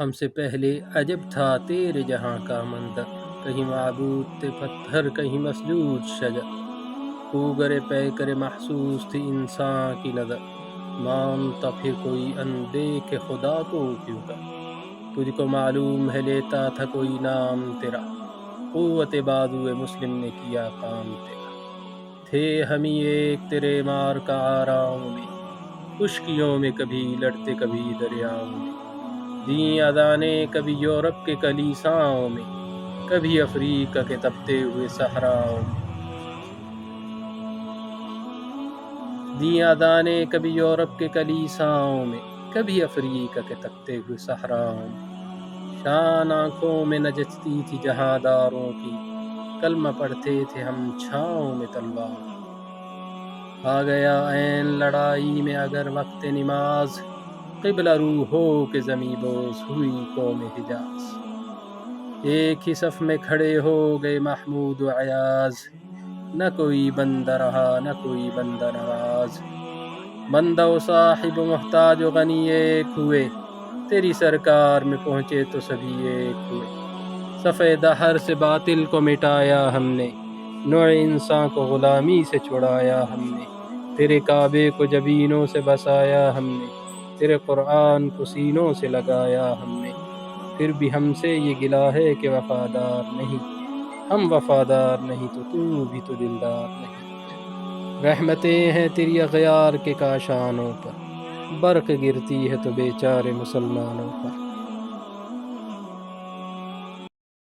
ہم سے پہلے عجب تھا تیرے جہاں کا منظر، کہیں معبود تھے پتھر کہیں مسجود شجر، کوگر پے کر محسوس تھی انسان کی نظر، مانتا پھر کوئی اندیکھ خدا کو کیوں کر، تجھ کو معلوم ہے لیتا تھا کوئی نام تیرا، قوت بازو مسلم نے کیا کام تیرا، تھے ہم ہی ایک تیرے مار کا آراؤں میں، خشکیوں میں کبھی لڑتے کبھی دریاؤں میں، دیں اذانیں کبھی یورپ کے کلیساؤں میں، کبھی افریقہ کے تپتے ہوئے صحراؤں میں، دیں اذانیں کبھی یورپ کے کلیساؤں میں، کبھی افریقہ کے تپتے ہوئے صحراؤں میں، شان آنکھوں میں نجتی تھی جہاں داروں کی، کلمہ پڑھتے تھے ہم چھاؤں میں تلواروں، آ گیا عین لڑائی میں اگر وقت نماز، قبلہ رو ہو کے زمیں بوس ہوئی قوم حجاز، ایک ہی صف میں کھڑے ہو گئے محمود و ایاز، نہ کوئی بندہ رہا نہ کوئی بندہ نواز، بندہ و صاحب و محتاج و غنی ایک ہوئے، تیری سرکار میں پہنچے تو سبھی ایک ہوئے، صفِ دہر سے باطل کو مٹایا ہم نے، نوع انسان کو غلامی سے چھڑایا ہم نے، تیرے کعبے کو جبینوں سے بسایا ہم نے، تیرے قرآن کو سینوں سے لگایا ہم نے، پھر بھی ہم سے یہ گلہ ہے کہ وفادار نہیں، ہم وفادار نہیں تو بھی تو دلدار نہیں، رحمتیں ہیں تیری اغیار کے کاشانوں پر، برق گرتی ہے تو بیچارے مسلمانوں پر،